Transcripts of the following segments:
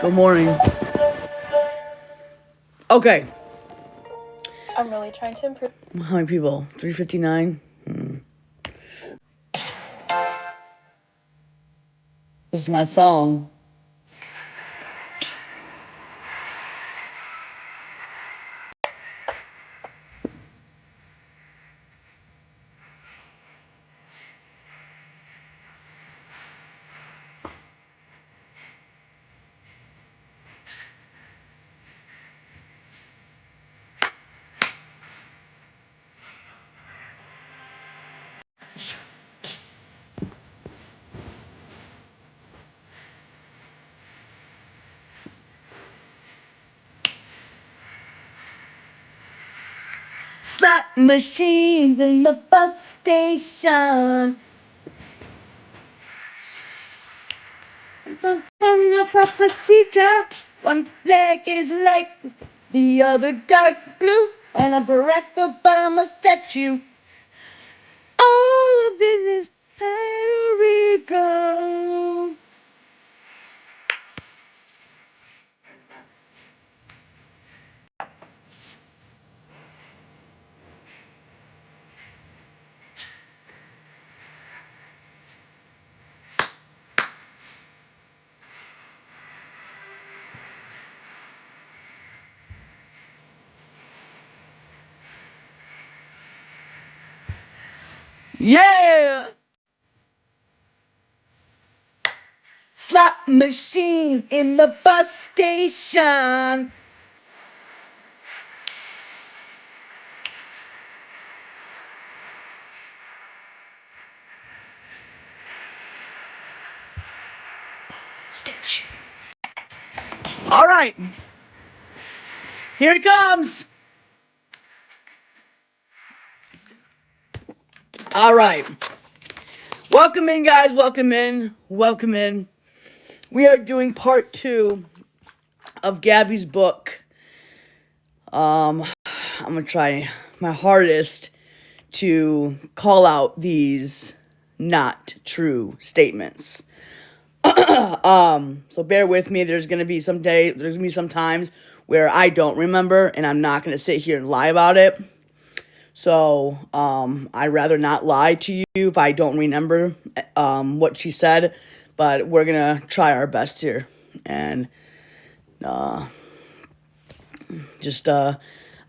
Good morning. Okay. I'm really trying to improve. How many people? 359? This is my song. Slot machine in the bus station. Papacita. One leg is light, the other dark blue, and a Barack Obama statue. All of this is Puerto Rico. Yeah! Slot machine in the bus station. Stitch. All right. Here it comes. All right. Welcome in, guys. Welcome in. Welcome in. We are doing part 2 of Gabby's book. I'm going to try my hardest to call out these not true statements. So bear with me. There's gonna be some times where I don't remember, and I'm not gonna sit here and lie about it. So I'd rather not lie to you if I don't remember what she said. But we're gonna try our best here, and I'm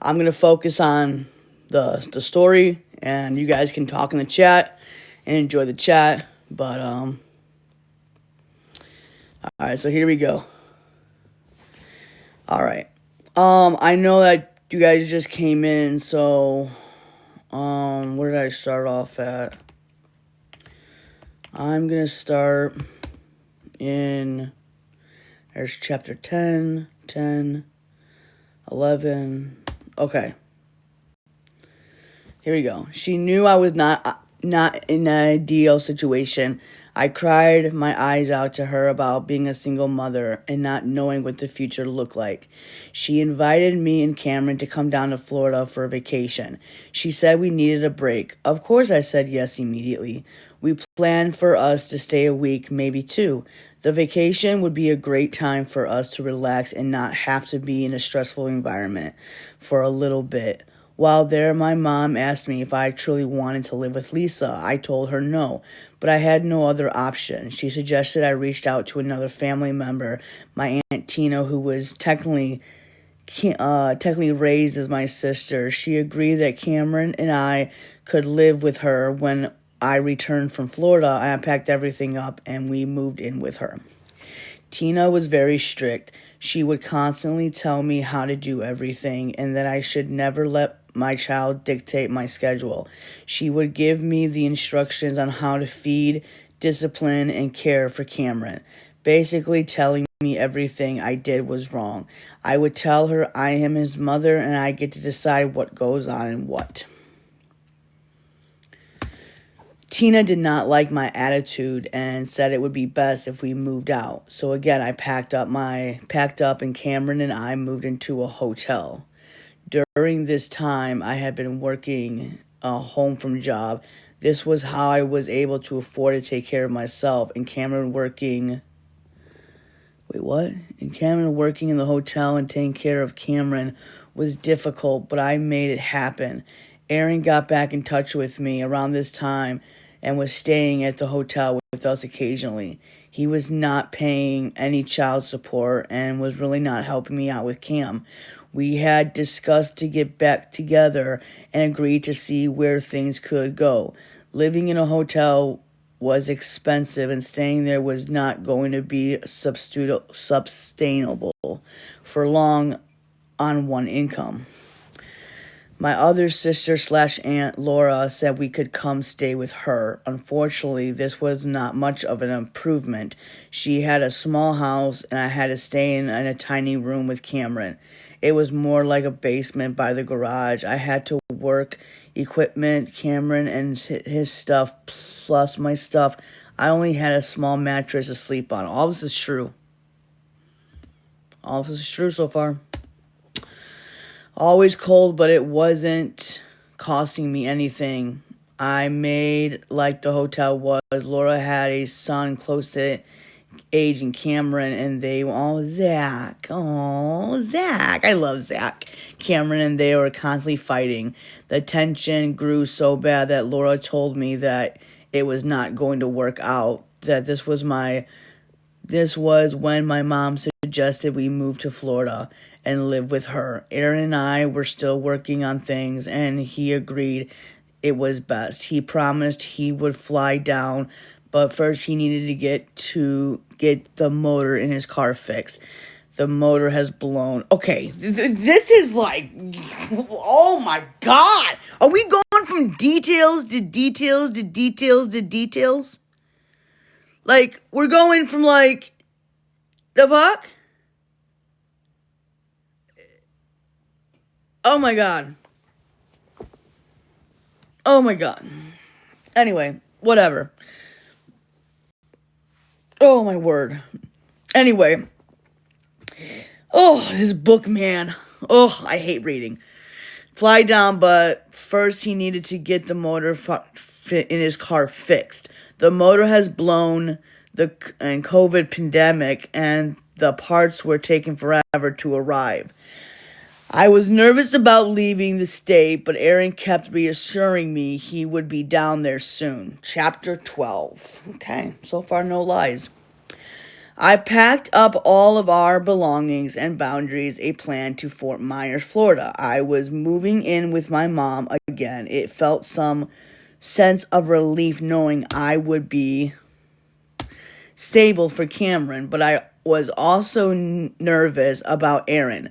gonna focus on the story, and you guys can talk in the chat and enjoy the chat. But all right, so here we go. All right. I know that you guys just came in, so where did I start off at? I'm going to start in there's chapter 10, 11. Okay. Here we go. She knew I was not in an ideal situation. I cried my eyes out to her about being a single mother and not knowing what the future looked like. She invited me and Cameron to come down to Florida for a vacation. She said we needed a break. Of course, I said yes immediately. We planned for us to stay a week, maybe 2. The vacation would be a great time for us to relax and not have to be in a stressful environment for a little bit. While there, my mom asked me if I truly wanted to live with Lisa. I told her no, but I had no other option. She suggested I reached out to another family member, my Aunt Tina, who was technically raised as my sister. She agreed that Cameron and I could live with her. When I returned from Florida, I packed everything up and we moved in with her. Tina was very strict. She would constantly tell me how to do everything and that I should never let my child dictate my schedule. She would give me the instructions on how to feed, discipline, and care for Cameron, basically telling me everything I did was wrong. I would tell her I am his mother and I get to decide what goes on and what. Tina did not like my attitude and said it would be best if we moved out. So again, I packed up and Cameron and I moved into a hotel. During this time, I had been working a home from job. This was how I was able to afford to take care of myself, and Cameron working Wait, what? And Cameron working in the hotel and taking care of Cameron was difficult, but I made it happen. Aaron got back in touch with me around this time and was staying at the hotel with us occasionally. He was not paying any child support and was really not helping me out with Cam. We had discussed to get back together and agreed to see where things could go. Living in a hotel was expensive and staying there was not going to be sustainable for long on one income. My other sister / aunt Laura said we could come stay with her. Unfortunately, this was not much of an improvement. She had a small house and I had to stay in a tiny room with Cameron. It was more like a basement by the garage. I had to work equipment, Cameron and his stuff, plus my stuff. I only had a small mattress to sleep on. All this is true. All this is true so far. Always cold, but it wasn't costing me anything. I made like the hotel was. Laura had a son close to age and Cameron, and they were all Zach. Oh, Zach. I love Zach. Cameron and they were constantly fighting. The tension grew so bad that Laura told me that it was not going to work out. That this was when my mom suggested we move to Florida and live with her. Aaron and I were still working on things, and he agreed it was best. He promised he would fly down, but first he needed to get the motor in his car fixed. The motor has blown. Okay, this is like, oh my God. Are we going from details to details to details to details? Like, we're going from like, the fuck? Oh my God. Oh my God. Anyway, whatever. Oh my word. Anyway. Oh, this book, man. Oh, I hate reading. Fly down, but first he needed to get the motor in his car fixed. The motor has blown and COVID pandemic, and the parts were taking forever to arrive. I was nervous about leaving the state, but Aaron kept reassuring me he would be down there soon. Chapter 12. Okay, so far no lies. I packed up all of our belongings and boundaries a plan to Fort Myers, Florida. I was moving in with my mom again. It felt some sense of relief knowing I would be stable for Cameron, but I was also nervous about Aaron.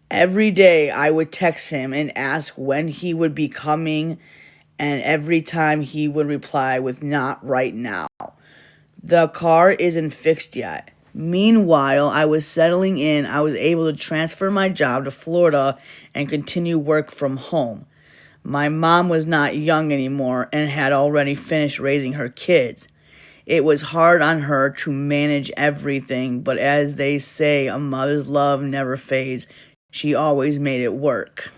Every day I would text him and ask when he would be coming, and every time he would reply with "not right now." The car isn't fixed yet. Meanwhile, I was settling in. I was able to transfer my job to Florida and continue work from home. My mom was not young anymore and had already finished raising her kids. It was hard on her to manage everything, but as they say, a mother's love never fades. She always made it work.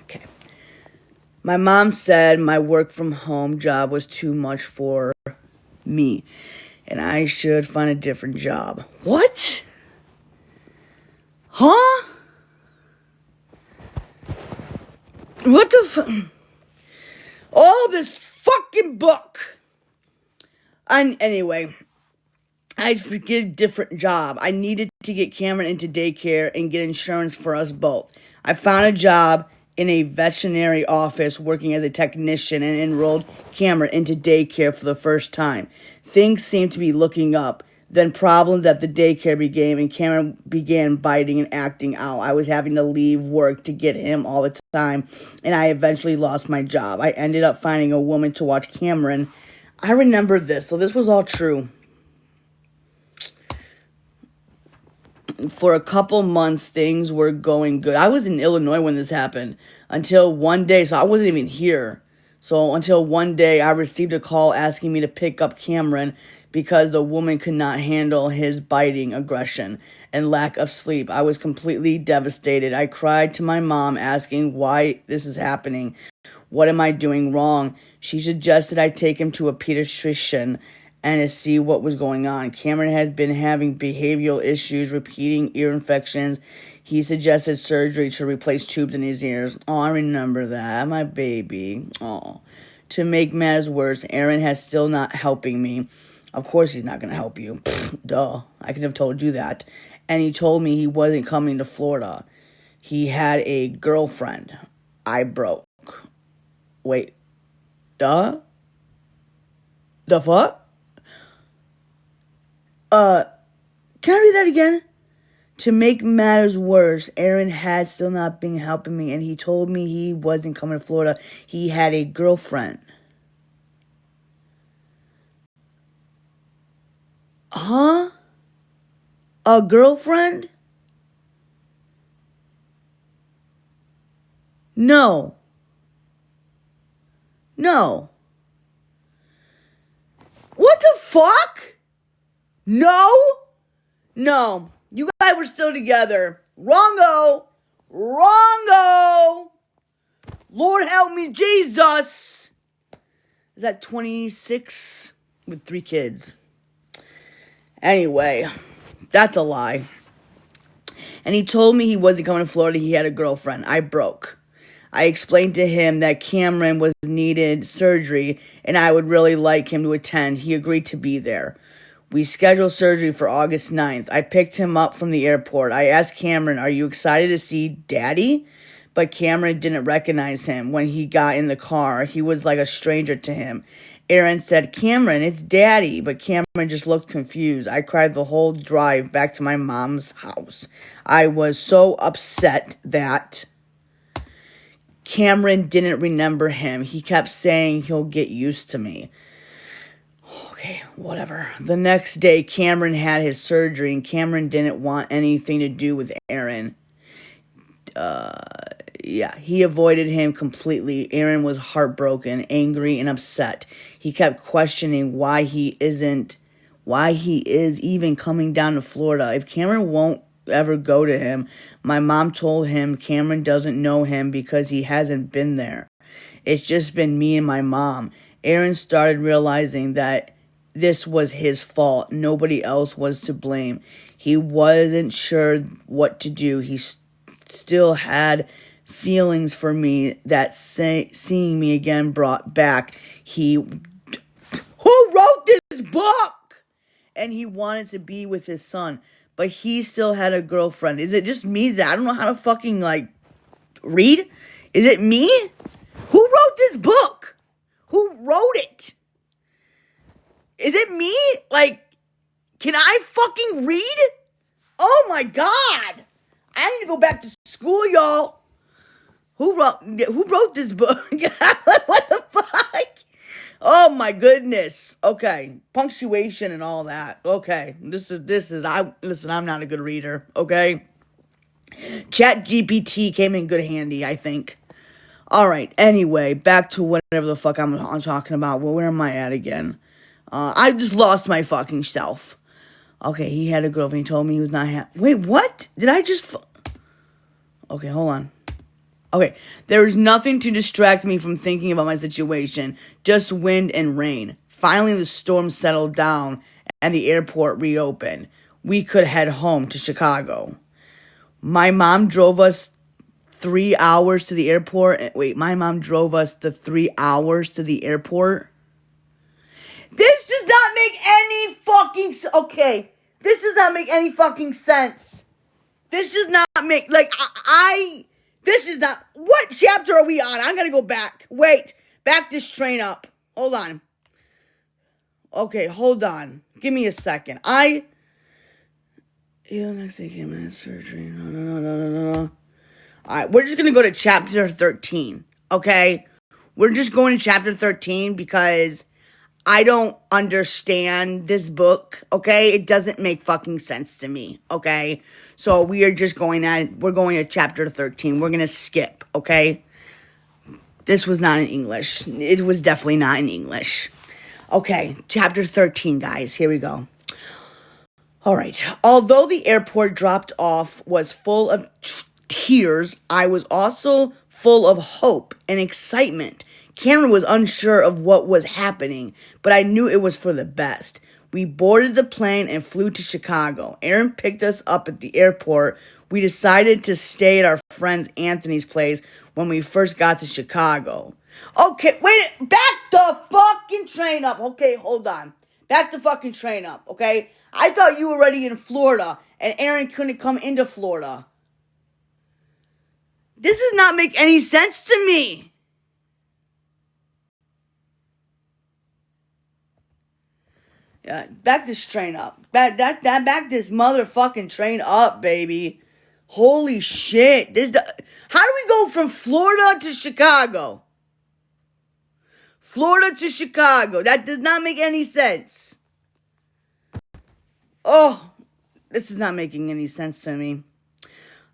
Okay. My mom said my work from home job was too much for me, and I should find a different job. What? Huh? What the fuck? Oh, this fucking book. Anyway, I should get a different job. I needed to get Cameron into daycare and get insurance for us both. I found a job in a veterinary office working as a technician and enrolled Cameron into daycare for the first time. Things seemed to be looking up. Then problems at the daycare began, and Cameron began biting and acting out. I was having to leave work to get him all the time, and I eventually lost my job. I ended up finding a woman to watch Cameron. I remember this, so this was all true. For a couple months, things were going good. I was in Illinois when this happened until one day, so I wasn't even here. So until one day, I received a call asking me to pick up Cameron because the woman could not handle his biting aggression. and lack of sleep. I was completely devastated. I cried to my mom asking why this is happening. What am I doing wrong? She suggested I take him to a pediatrician and to see what was going on. Cameron had been having behavioral issues, repeating ear infections. He suggested surgery to replace tubes in his ears. Oh, I remember that. My baby. Oh. To make matters worse, Aaron has still not helping me. Of course he's not going to help you. Duh. I could have told you that. And he told me he wasn't coming to Florida. He had a girlfriend. I broke. Wait. Duh? The fuck? Can I read that again? To make matters worse, Aaron had still not been helping me, and he told me he wasn't coming to Florida. He had a girlfriend. Huh? A girlfriend? No. No. What the fuck? No? No. You guys were still together. Wrongo. Wrongo. Lord help me, Jesus. Is that 26? With 3 kids. Anyway, that's a lie. And he told me he wasn't coming to Florida. He had a girlfriend. I broke. I explained to him that Cameron was needed surgery and I would really like him to attend. He agreed to be there. We scheduled surgery for August 9th. I picked him up from the airport. I asked Cameron, are you excited to see Daddy? But Cameron didn't recognize him when he got in the car. He was like a stranger to him. Aaron said, Cameron, it's Daddy. But Cameron just looked confused. I cried the whole drive back to my mom's house. I was so upset that Cameron didn't remember him. He kept saying he'll get used to me. Okay, whatever. The next day, Cameron had his surgery, and Cameron didn't want anything to do with Aaron. He avoided him completely. Aaron was heartbroken, angry, and upset. He kept questioning why he is even coming down to Florida. If Cameron won't ever go to him, my mom told him Cameron doesn't know him because he hasn't been there. It's just been me and my mom. Aaron started realizing that this was his fault. Nobody else was to blame. He wasn't sure what to do. He still had feelings for me that seeing me again brought back. Who wrote this book? And he wanted to be with his son, but he still had a girlfriend. Is it just me that I don't know how to fucking read? Is it me? Who wrote this book? Who wrote it? Is it me? Can I fucking read? Oh my God. I need to go back to school, y'all. Who wrote this book? What the fuck? Oh my goodness. Okay. Punctuation and all that. Okay. I'm not a good reader. Okay. Chat GPT came in good handy, I think. All right. Anyway, back to whatever the fuck I'm talking about. Well, where am I at again? I just lost my fucking self. Okay, he had a girlfriend. He told me he was not happy. Wait, what? Did I just... Okay, hold on. Okay, there was nothing to distract me from thinking about my situation. Just wind and rain. Finally, the storm settled down and the airport reopened. We could head home to Chicago. My mom drove us 3 hours to the airport. Wait, my mom drove us the 3 hours to the airport? This does not make any fucking... Okay, this does not make any fucking sense. This does not make... This is not... What chapter are we on? I'm gonna go back. Wait, back this train up. Hold on. Okay, hold on. Give me a second. Next day came in surgery. No. Alright, we're just gonna go to chapter 13. Okay? We're just going to chapter 13 because... I don't understand this book, okay? It doesn't make fucking sense to me, okay? So we're going to chapter 13. We're going to skip, okay? This was not in English. It was definitely not in English. Okay, chapter 13, guys. Here we go. All right. Although the airport dropped off was full of tears, I was also full of hope and excitement. Cameron was unsure of what was happening, but I knew it was for the best. We boarded the plane and flew to Chicago. Aaron picked us up at the airport. We decided to stay at our friend Anthony's place when we first got to Chicago. Okay, wait, back the fucking train up. Okay, hold on. Back the fucking train up, okay? I thought you were already in Florida and Aaron couldn't come into Florida. This does not make any sense to me. Yeah, back this train up. Back this motherfucking train up, baby. Holy shit. How do we go from Florida to Chicago? Florida to Chicago. That does not make any sense. Oh, this is not making any sense to me.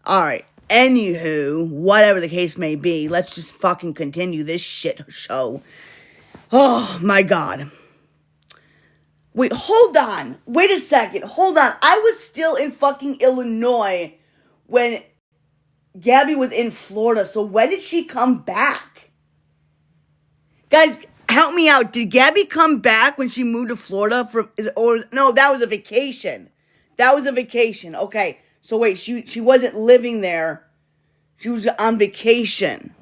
Alright. Anywho, whatever the case may be, let's just fucking continue this shit show. Oh, my God. Wait, hold on. Wait a second. Hold on. I was still in fucking Illinois when Gabby was in Florida. So when did she come back? Guys, help me out. Did Gabby come back when she moved to Florida or no, that was a vacation. That was a vacation. Okay. So wait, she wasn't living there. She was on vacation.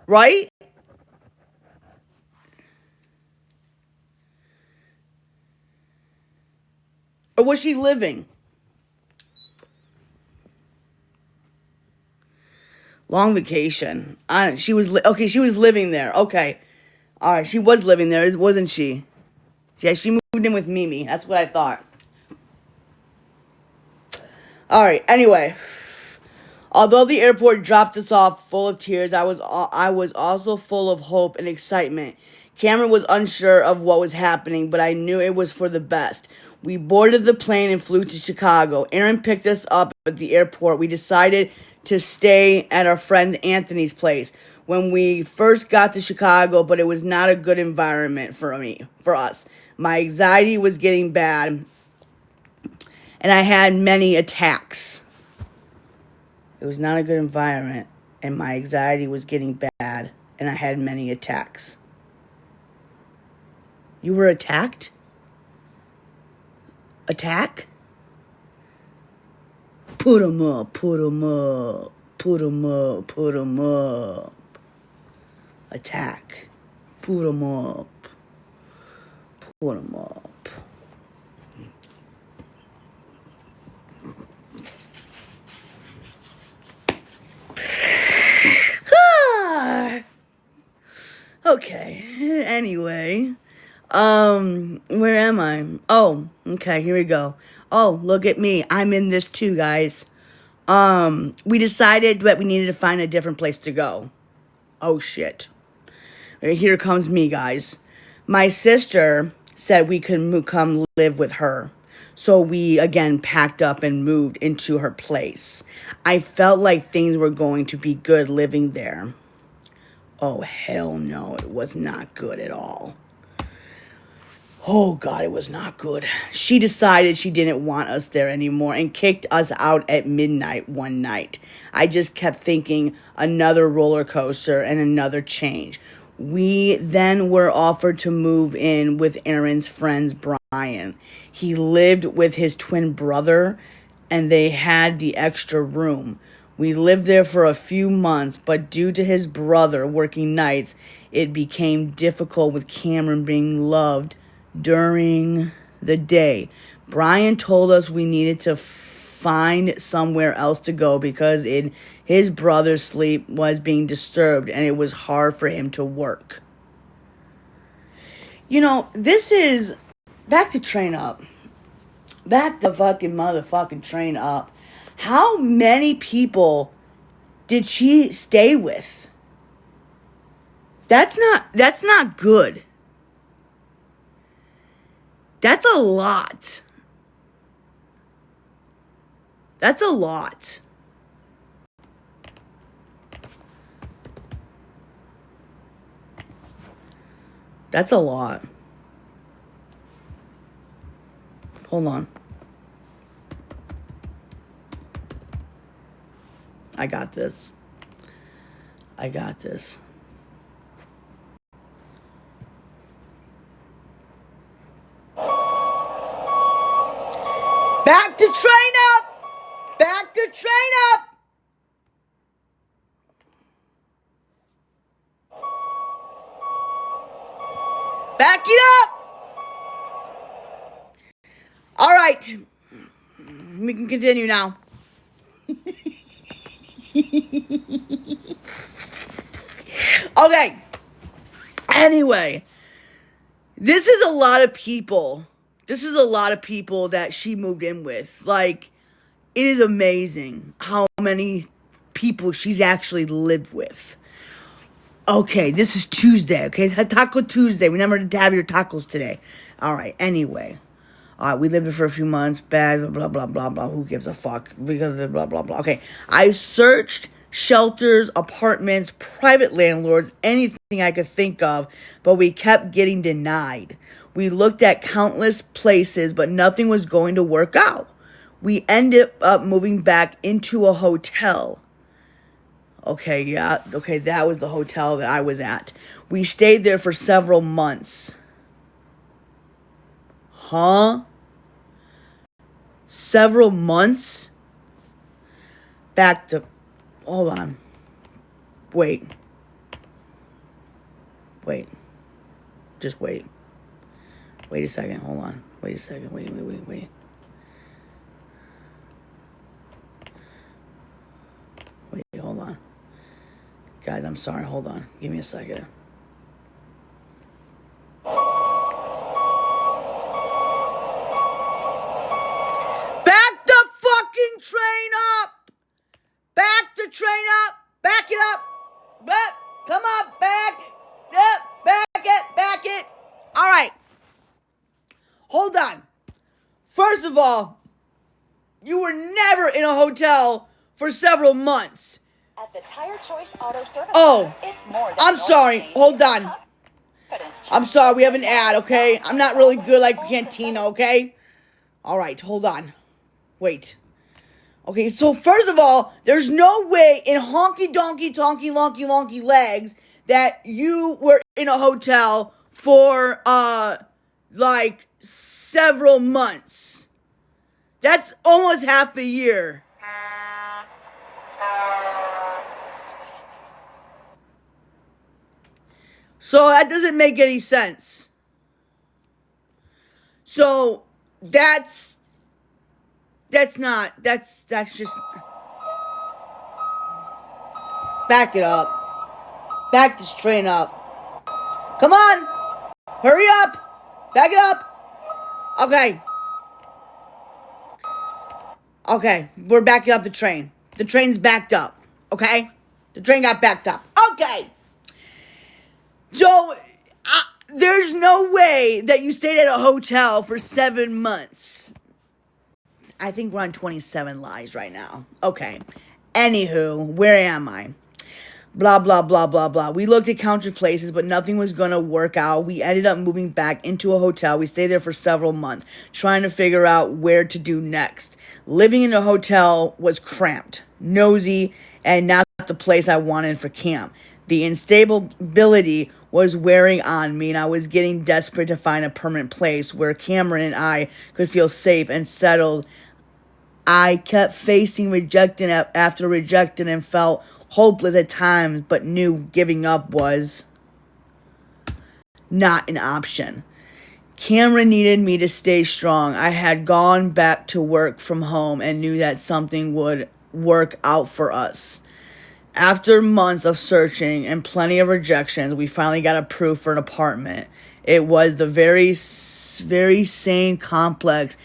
Right? Or was she living? Long vacation. She was living there. Okay. All right, she was living there, wasn't she? Yeah, she moved in with Mimi. That's what I thought. All right. Anyway, although the airport dropped us off full of tears, I was also full of hope and excitement. Cameron was unsure of what was happening, but I knew it was for the best. We boarded the plane and flew to Chicago. Aaron picked us up at the airport. We decided to stay at our friend Anthony's place when we first got to Chicago, but it was not a good environment for us. My anxiety was getting bad, and I had many attacks. It was not a good environment, and my anxiety was getting bad, and I had many attacks. You were attacked? Attack? Put 'em up, put 'em up, put 'em up, put 'em up. Attack. Put 'em up. Put 'em up. Okay. Anyway. Where am I? Oh, okay, here we go. Oh, look at me. I'm in this too, guys. We decided that we needed to find a different place to go. Oh, shit. Here comes me, guys. My sister said we could come live with her. So we, again, packed up and moved into her place. I felt like things were going to be good living there. Oh, hell no. It was not good at all. Oh, God, it was not good. She decided she didn't want us there anymore and kicked us out at midnight one night. I just kept thinking another roller coaster and another change. We then were offered to move in with Aaron's friend Brian. He lived with his twin brother, and they had the extra room. We lived there for a few months, but due to his brother working nights, it became difficult with Cameron being loved during the day. Brian told us we needed to find somewhere else to go because his brother's sleep was being disturbed and it was hard for him to work. You know, this is back to train up. Back the fucking motherfucking train up. How many people did she stay with? That's not good. That's a lot. That's a lot. That's a lot. Hold on. I got this. I got this. Back to train up! Back to train up! Back it up! All right. We can continue now. Okay. Anyway, this is a lot of people. This is a lot of people that she moved in with. Like, it is amazing how many people she's actually lived with. Okay, this is Tuesday, okay? Taco Tuesday. Remember to have your tacos today. All right, anyway. All right, we lived there for a few months. Bad, blah, blah, blah, blah. Who gives a fuck? Because blah, blah, blah. Okay, I searched shelters, apartments, private landlords, anything I could think of, but we kept getting denied. We looked at countless places, but nothing was going to work out. We ended up moving back into a hotel. Okay, yeah. Okay, that was the hotel that I was at. We stayed there for several months. Huh? Several months? Back to... Hold on. Wait. Just wait. Wait a second. Hold on. Wait a second. Wait. Wait, hold on. Guys, I'm sorry. Hold on. Give me a second. Back the fucking train up! Back the train up! Back it up! Come on, back it! Back it! Alright. Hold on. First of all, you were never in a hotel for several months. At the Tire Choice Auto Service Oh, Center, it's more than I'm sorry. Hold on. I'm sorry. We have an ad, okay? I'm not really good like Cantina, okay? All right. Hold on. Wait. Okay, so first of all, there's no way in honky donkey tonky lonky lonky legs that you were in a hotel for, like, several months. That's almost half a year. So that doesn't make any sense. So that's just back it up. Back this train up. Come on. Hurry up. Back it up. Okay. Okay, we're backing up the train. The train's backed up. Okay? The train got backed up. Okay. So, there's no way that you stayed at a hotel for 7 months. I think we're on 27 lies right now. Okay. Anywho, where am I? Blah, blah, blah, blah, blah. We looked at countless places, but nothing was going to work out. We ended up moving back into a hotel. We stayed there for several months, trying to figure out where to do next. Living in a hotel was cramped, nosy, and not the place I wanted for camp. The instability was wearing on me, and I was getting desperate to find a permanent place where Cameron and I could feel safe and settled. I kept facing rejection after rejection and felt hopeless at times, but knew giving up was not an option. Cameron needed me to stay strong. I had gone back to work from home and knew that something would work out for us. After months of searching and plenty of rejections, we finally got approved for an apartment. It was the very same complex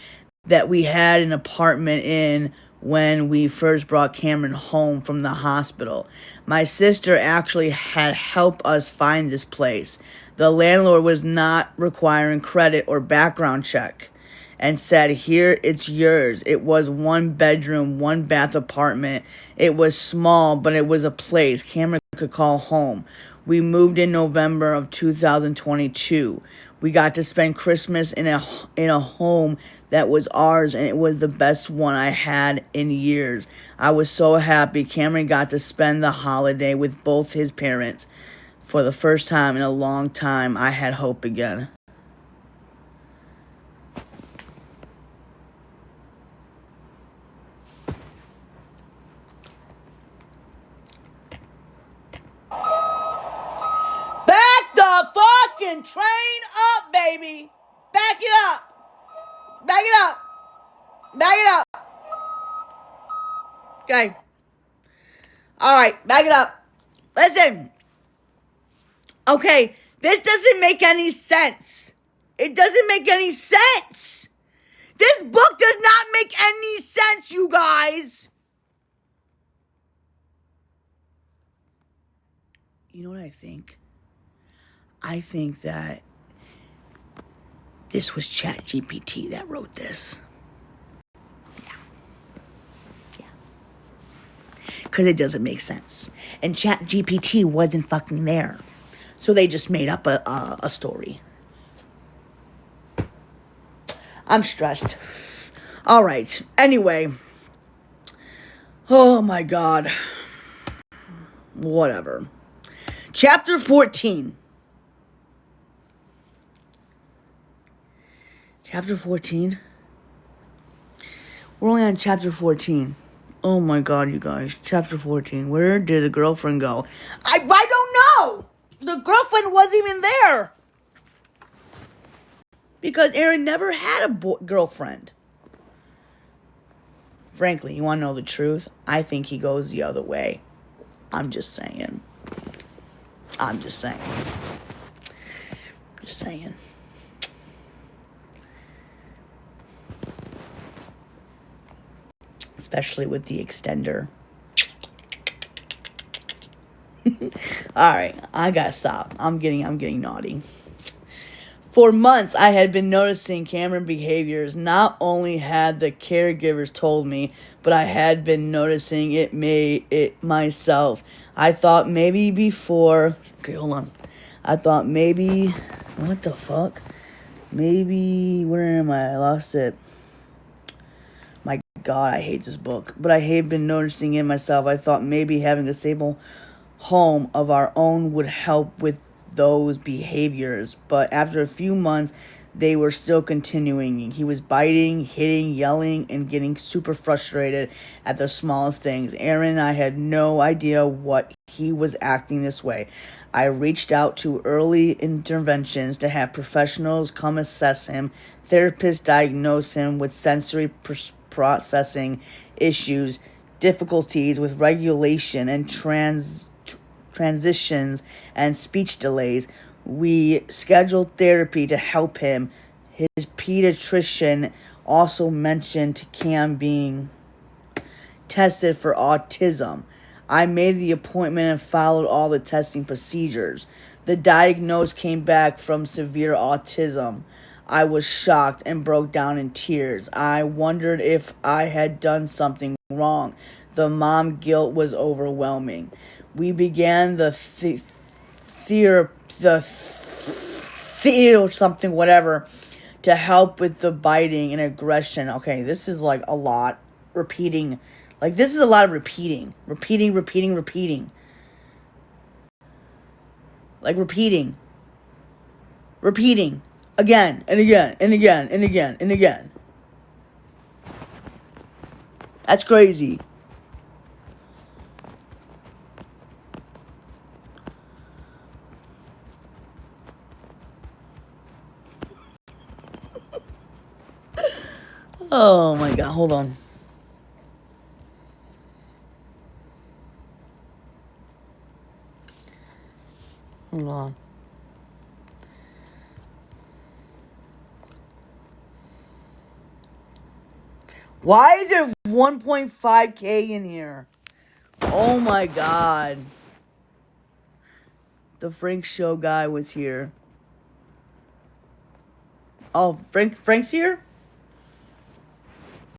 that we had an apartment in when we first brought Cameron home from the hospital. My sister actually had helped us find this place. The landlord was not requiring credit or background check and said, "Here, it's yours." It was 1 bedroom, 1 bath apartment. It was small, but it was a place Cameron could call home. We moved in November of 2022. We got to spend Christmas in a home that was ours, and it was the best one I had in years. I was so happy. Cameron got to spend the holiday with both his parents. For the first time in a long time, I had hope again. Back the fucking train up, baby. Back it up. Back it up. Back it up. Okay. All right, back it up. Listen. Okay, this doesn't make any sense. It doesn't make any sense. This book does not make any sense, you guys. You know what I think? I think that this was ChatGPT that wrote this. Yeah. Because it doesn't make sense. And ChatGPT wasn't fucking there. So they just made up a story. I'm stressed. All right. Anyway. Oh my God. Whatever. Chapter 14. Chapter 14? We're only on chapter 14. Oh my God, you guys. Chapter 14. Where did the girlfriend go? I don't know! The girlfriend wasn't even there. Because Aaron never had a girlfriend. Frankly, you want to know the truth? I think he goes the other way. I'm just saying. Just saying. Especially with the extender. Alright, I gotta stop. I'm getting naughty. For months, I had been noticing Cameron behaviors. Not only had the caregivers told me, but I had been noticing it myself. I thought maybe before... Okay, hold on. I thought maybe... What the fuck? Maybe... Where am I? I lost it. My God, I hate this book. But I had been noticing it myself. I thought maybe having a stable home of our own would help with those behaviors, but after a few months they were still continuing. He was biting, hitting, yelling, and getting super frustrated at the smallest things. Aaron and I had no idea what he was acting this way. I reached out to early interventions to have professionals come assess him. Therapists diagnose him with sensory processing issues, difficulties with regulation and transitions, and speech delays. We scheduled therapy to help him. His pediatrician also mentioned Cam being tested for autism. I made the appointment and followed all the testing procedures. The diagnosis came back from severe autism. I was shocked and broke down in tears. I wondered if I had done something wrong. The mom guilt was overwhelming. We began the something, whatever, to help with the biting and aggression. Okay, this is like a lot. Repeating. Like, this is a lot of repeating. Repeating. Like, repeating. Again, and again, and again, and again, and again. That's crazy. Oh my God, hold on. Hold on. Why is there 1.5K in here? Oh my God. The Frank Show guy was here. Oh, Frank's here?